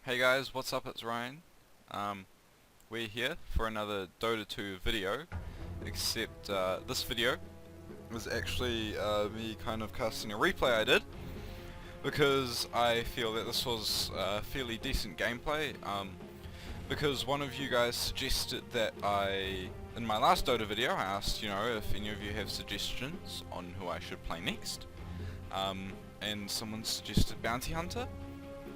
Hey guys, what's up? It's Ryan. We're here for another Dota 2 video, except this video was actually me kind of casting a replay I did, because I feel that this was fairly decent gameplay, because one of you guys suggested that in my last Dota video, I asked, if any of you have suggestions on who I should play next, and someone suggested Bounty Hunter.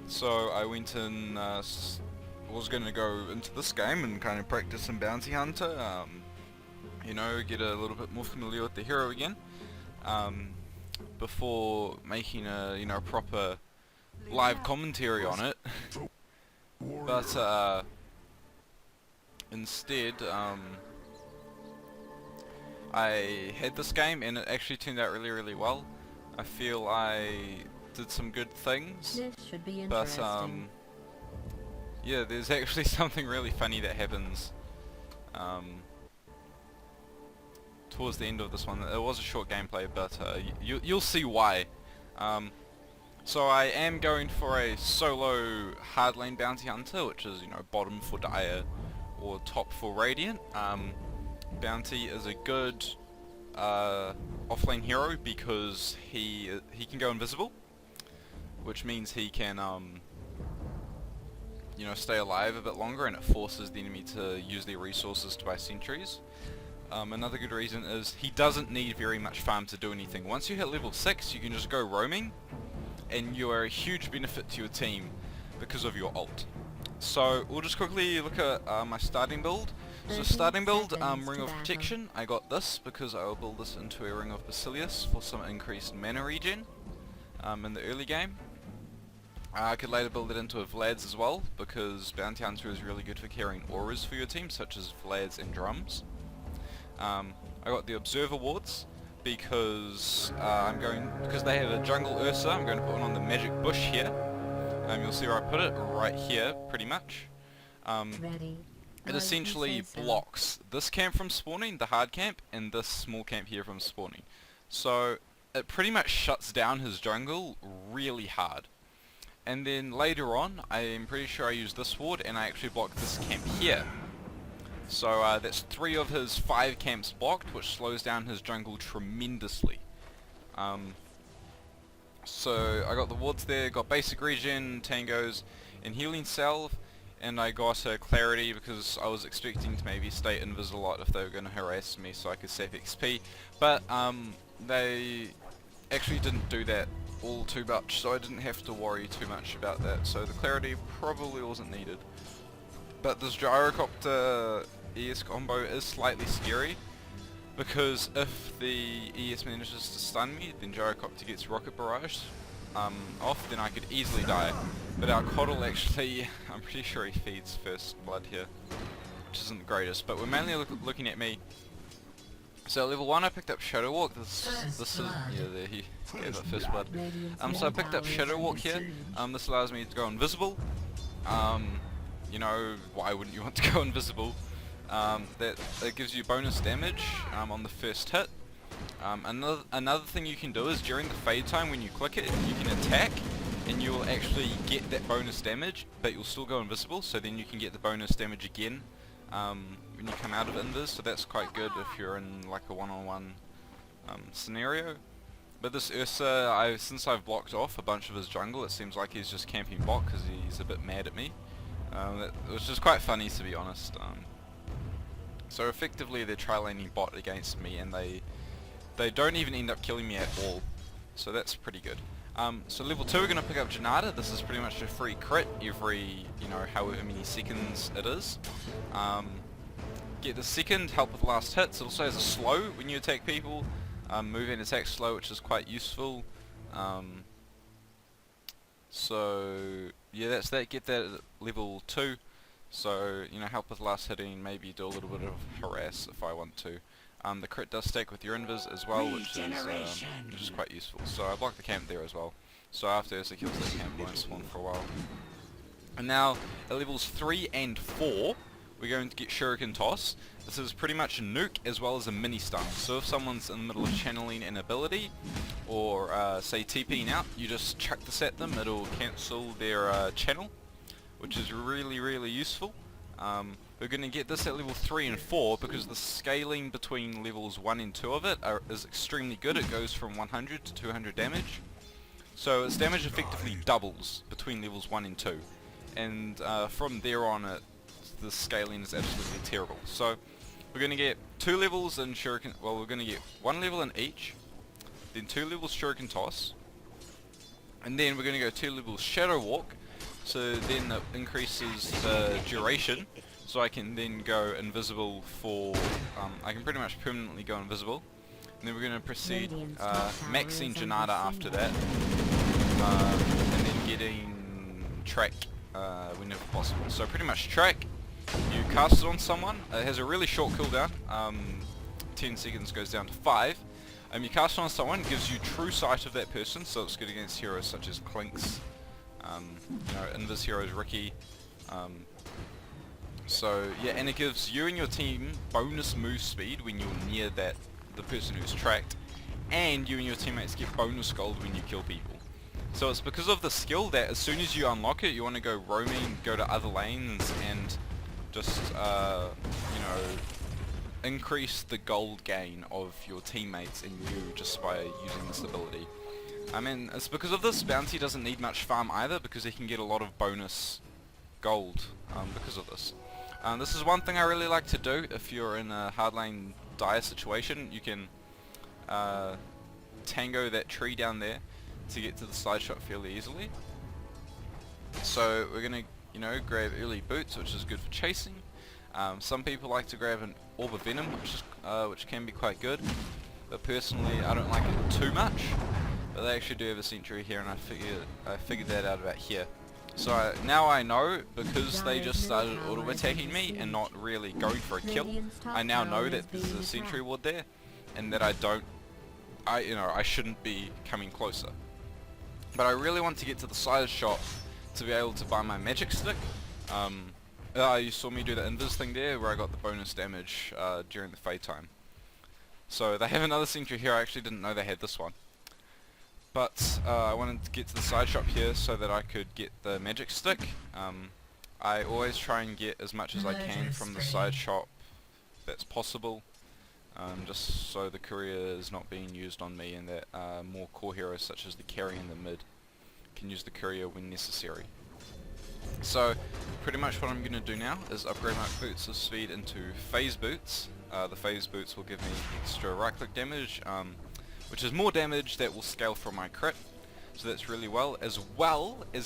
So I went and was going to go into this game and kind of practice some Bounty Hunter, get a little bit more familiar with the hero again, before making a proper live commentary on it. But instead, I had this game and it actually turned out really well. I feel I did some good things, This should be but interesting. yeah, there's actually something really funny that happens towards the end of this one. It was a short gameplay, but you'll see why. So I am going for a solo hard lane Bounty Hunter, which is bottom for Dire or top for Radiant. Bounty is a good offlane hero because he can go invisible, which means he can stay alive a bit longer, and it forces the enemy to use their resources to buy sentries. Another good reason is he doesn't need very much farm to do anything. Once you hit level 6, you can just go roaming, and you are a huge benefit to your team because of your ult. So we'll just quickly look at my starting build. So 30 starting build, seconds Ring to of battle. Protection. I got this because I will build this into a Ring of Basilius for some increased mana regen in the early game. I could later build it into a Vlad's as well, because Bounty Hunter is really good for carrying auras for your team, such as Vlad's and Drums. I got the Observer Wards because because they have a Jungle Ursa. I'm going to put one on the Magic Bush here. You'll see where I put it, right here, pretty much. Ready. It essentially blocks this camp from spawning, the hard camp, and this small camp here from spawning. So it pretty much shuts down his jungle really hard. And then later on, I'm pretty sure I used this ward and I actually blocked this camp here. So that's 3 of his 5 camps blocked, which slows down his jungle tremendously. So I got the wards there, got basic regen, tangos, and healing salve, and I got clarity because I was expecting to maybe stay invisible a lot if they were going to harass me so I could save XP. But they actually didn't do that all too much, so I didn't have to worry too much about that, so the clarity probably wasn't needed. But this gyrocopter ES combo is slightly scary, because if the ES manages to stun me, then gyrocopter gets rocket barrage off, then I could easily die. But our Cuddle actually, I'm pretty sure he feeds first blood here, which isn't the greatest, but we're mainly looking at me. So level 1 I picked up Shadow Walk. This is, yeah, there he gave up first blood. So I picked up Shadow Walk here. This allows me to go invisible. Why wouldn't you want to go invisible? That gives you bonus damage on the first hit. Another thing you can do is during the fade time when you click it, you can attack and you will actually get that bonus damage, but you'll still go invisible, so then you can get the bonus damage again when you come out of invis, so that's quite good if you're in like a one-on-one scenario. But this Ursa, since I've blocked off a bunch of his jungle, it seems like he's just camping bot because he's a bit mad at me. Which is quite funny, to be honest. So effectively they're tri-laning bot against me, and they don't even end up killing me at all, so that's pretty good. So level 2 we're going to pick up Janata. This is pretty much a free crit every, however many seconds it is. Get the second, help with last hits. It also has a slow when you attack people. Move and attack slow, which is quite useful. So yeah, that's that. Get that at level 2. So, help with last hitting, maybe do a little bit of harass if I want to. The crit does stack with your invis as well, which is quite useful. So I blocked the camp there as well. So after Ursa kills that camp, won't spawn for a while. And now at levels 3 and 4, we're going to get Shuriken Toss. This is pretty much a nuke as well as a mini stun. So if someone's in the middle of channeling an ability, or say TPing out, you just chuck this at them, it'll cancel their channel, which is really useful. We're going to get this at level 3 and 4 because the scaling between levels 1 and 2 of it is extremely good. It goes from 100 to 200 damage. So its damage effectively doubles between levels 1 and 2. And from there on the scaling is absolutely terrible. So we're going to get 2 levels in Shuriken, well we're going to get 1 level in each, then 2 levels Shuriken Toss, and then we're going to go 2 levels Shadow Walk, so then it increases the duration, so I can then go invisible for, I can pretty much permanently go invisible. And then we're going to proceed maxing Janata after that, and then getting Track whenever possible. So pretty much Track, you cast it on someone, it has a really short cooldown, 10 seconds goes down to 5. You cast it on someone, gives you true sight of that person, so it's good against heroes such as Clinks, you know, Invis heroes, Ricky. So yeah, and it gives you and your team bonus move speed when you're near the person who's tracked, and you and your teammates get bonus gold when you kill people. So it's because of the skill that as soon as you unlock it, you want to go roaming, go to other lanes, and just you know, increase the gold gain of your teammates and you just by using this ability. I mean, it's because of this, Bounty doesn't need much farm either, because he can get a lot of bonus gold because of this. This is one thing I really like to do if you're in a hard lane dire situation. You can tango that tree down there to get to the side shot fairly easily. So we're gonna, you know, grab early boots, which is good for chasing. Some people like to grab an Orb of Venom, which can be quite good, but personally I don't like it too much. But they actually do have a sentry here, and I figured that out about here. So now I know, because they just started auto attacking me and not really going for a kill, I now know that there's a sentry ward there, and that I shouldn't be coming closer. But I really want to get to the side shot to be able to buy my magic stick. You saw me do the invis thing there, where I got the bonus damage during the fade time. So they have another sentry here. I actually didn't know they had this one. But I wanted to get to the side shop here so that I could get the magic stick. I always try and get as much as I can from the side shop that's possible, just so the courier is not being used on me, and that more core heroes such as the carry and the mid can use the courier when necessary. So pretty much what I'm going to do now is upgrade my boots of speed into phase boots. The phase boots will give me extra right click damage, which is more damage that will scale from my crit, so that's really well as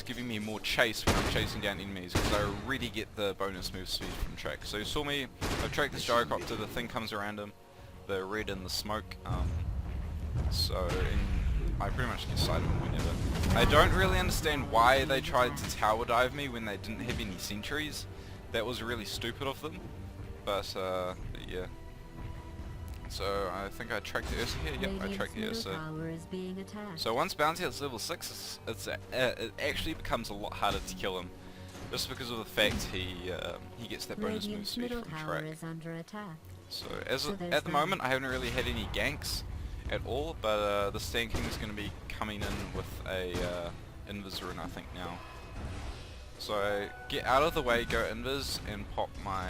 giving me more chase when I'm chasing down enemies, because I already get the bonus move speed from Track. So you saw me, I've tracked this gyrocopter, the thing comes around him, the red and the smoke, I pretty much get sight of him whenever. I don't really understand why they tried to tower dive me when they didn't have any sentries. That was really stupid of them, but yeah. So I think I tracked the Ursa here. Yep, I tracked the Ursa. So once Bounty hits level 6, it actually becomes a lot harder to kill him, just because of the fact he gets that bonus move speed from Track. So at the moment I haven't really had any ganks at all, but the Stand King is going to be coming in with a Invis rune, I think, now. So I get out of the way, go Invis, and pop my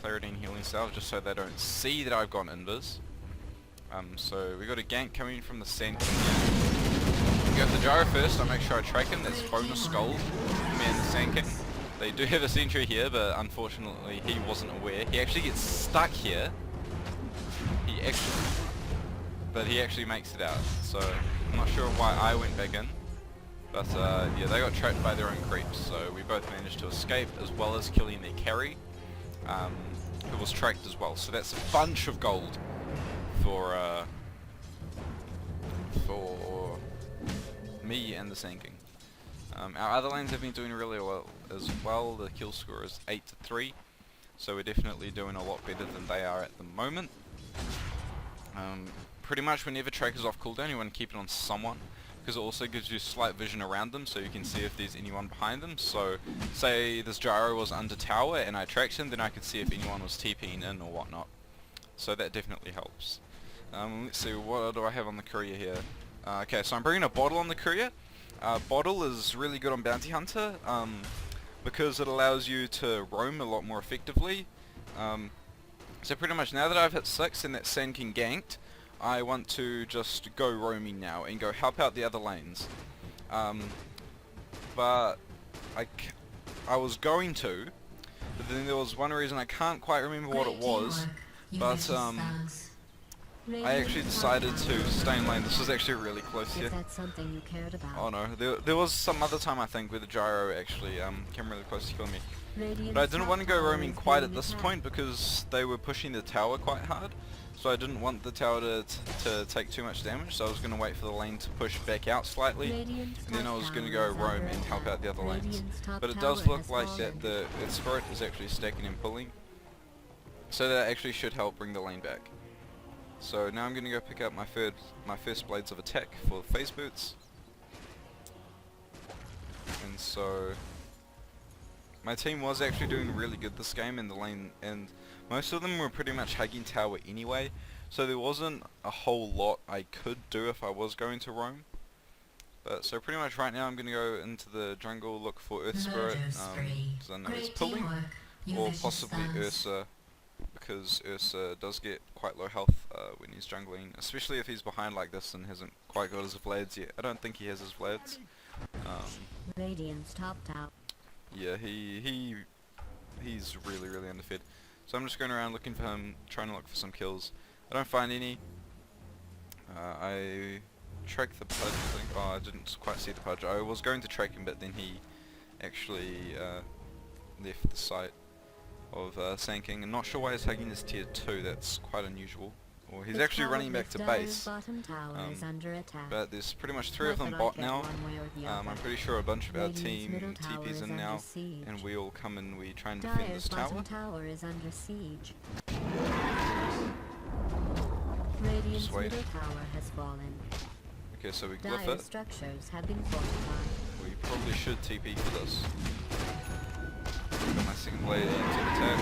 Claridine Healing Salve just so they don't see that I've gone Invis. So we got a gank coming from the Stand King here. Go for the Gyro first, I make sure I track him, that's bonus gold for me and the Stand King. They do have a sentry here, but unfortunately he wasn't aware. He actually gets stuck here. But he actually makes it out, so I'm not sure why I went back in. But yeah, they got trapped by their own creeps, so we both managed to escape, as well as killing their carry, who was tracked as well. So that's a bunch of gold for me and the Sand King. Our other lanes have been doing really well as well. The kill score is 8-3, so we're definitely doing a lot better than they are at the moment. Pretty much whenever Track is off cooldown, you want to keep it on someone, because it also gives you slight vision around them, so you can see if there's anyone behind them. So say this Gyro was under tower and I tracked him, then I could see if anyone was TPing in or whatnot. So that definitely helps. Let's see, what do I have on the courier here? Okay, so I'm bringing a bottle on the courier. Bottle is really good on Bounty Hunter. because it allows you to roam a lot more effectively. So pretty much now that I've hit 6 and that Sand King ganked, I want to just go roaming now and go help out the other lanes. But I was going to, but then there was one reason I can't quite remember what it was, but I actually decided to stay in lane. This was actually really close here. Something you cared about. Oh no, there was some other time I think where the gyro actually came really close to killing me. But I didn't want to go roaming quite at this point because they were pushing the tower quite hard. So I didn't want the tower to take too much damage, so I was going to wait for the lane to push back out slightly, and then I was going to go roam and help out the other lanes. But it does look like that the Spirit is actually stacking and pulling, so that actually should help bring the lane back. So now I'm going to go pick up my first blades of attack for phase boots. And so my team was actually doing really good this game in the lane, and most of them were pretty much hugging tower anyway, so there wasn't a whole lot I could do if I was going to roam. But so pretty much right now I'm going to go into the jungle, look for Earth Spirit, because I know it's pulling, or possibly Ursa, because Ursa does get quite low health when he's jungling, especially if he's behind like this and hasn't quite got his Vlads yet. I don't think he has his Vlads. Radiant's topped out. Yeah, he's really underfed. So I'm just going around looking for him, trying to look for some kills. I don't find any. I tracked the Pudge, I think. Oh, I didn't quite see the Pudge. I was going to track him, but then he actually left the site of Sand King. I'm not sure why he's hugging his tier 2, that's quite unusual. Or he's actually running back to base. But there's pretty much 3 of them bot now. I'm pretty sure a bunch of our team TP's in now, and we all come and we try and defend this tower. Just wait. Okay, so we glyph it. We probably should TP for this. Got my second blade into attack.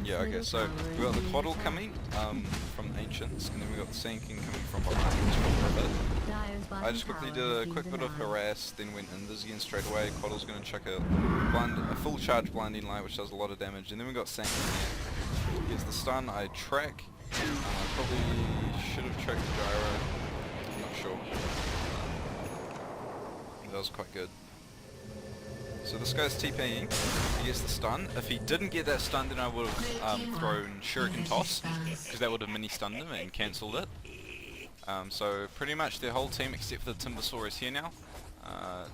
Yeah, okay, so we got the Cuddle coming from Ancients, and then we got the Sand King coming from behind. I just quickly did a quick bit of harass, then went invis again straight away. Cuddle's going to chuck a full charge blinding light, which does a lot of damage, and then we got Sand King here. Gets the stun, I track. Probably should have tracked the gyro. I'm not sure. That was quite good. So this guy's TPing, he gets the stun. If he didn't get that stun, then I would have thrown Shuriken Toss, because that would have mini-stunned him and cancelled it. So pretty much their whole team, except for the Timbersaw, is here now.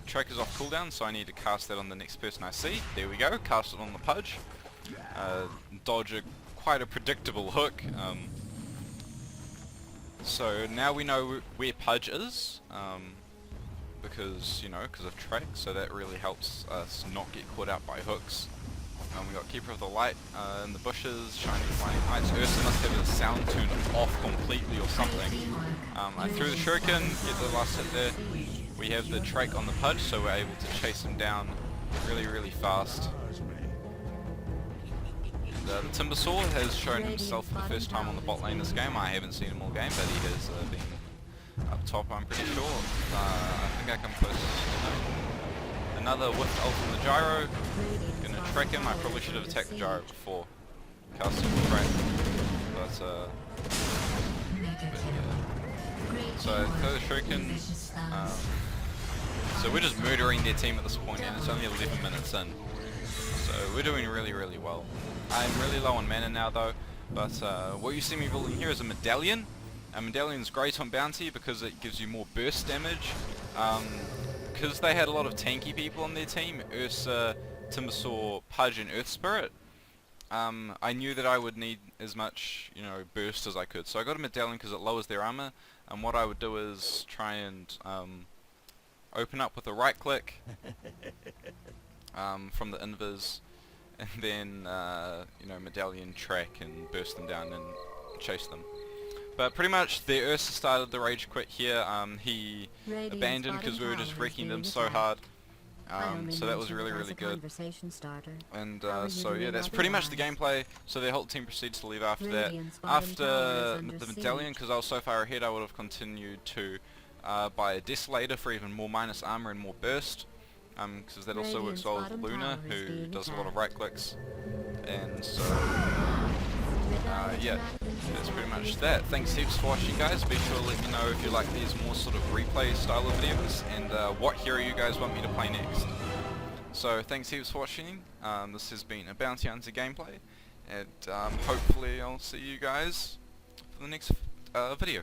Track is off cooldown, so I need to cast that on the next person I see. There we go, cast it on the Pudge. Dodge quite a predictable hook. So now we know where Pudge is. Because of track, so that really helps us not get caught out by hooks. We got Keeper of the Light in the bushes, shining blinding lights. Ursa must have his sound turned off completely or something. I threw the Shuriken, get the last hit there. We have the Trach on the Pudge, so we're able to chase him down really fast. And the Timbersaw has shown himself for the first time on the bot lane this game. I haven't seen him all game, but he has been up top, I'm pretty sure. I think I come close. No. Another whiff ult from the gyro. Gonna track him. I probably should have attacked the gyro before casting the track. But yeah. So throw the shuriken. So we're just murdering their team at this point, and it's only 11 minutes in. So we're doing really well. I'm really low on mana now though, but what you see me building here is a medallion. A medallion's great on bounty because it gives you more burst damage. Because they had a lot of tanky people on their team, Ursa, Timbersaw, Pudge and Earth Spirit, I knew that I would need as much, burst as I could. So I got a medallion because it lowers their armor, and what I would do is try and open up with a right click from the invis, and then medallion track and burst them down and chase them. But pretty much the Ursa started the rage quit here. He abandoned because we were just wrecking them so hard. So that was really good. And so yeah, that's pretty much the gameplay. So the whole team proceeds to leave after that. After the medallion, because I was so far ahead, I would have continued to buy a Desolator for even more minus armor and more burst. because that also works Radiant's well with bottom Luna, tower is who being does a lot of attacked. right clicks, and so Radiant's yeah, that's pretty much that. Thanks heaps for watching, guys. Be sure to let me know if you like these more sort of replay style of videos, and what hero you guys want me to play next. So thanks heaps for watching. This has been a Bounty Hunter gameplay, and hopefully I'll see you guys for the next video.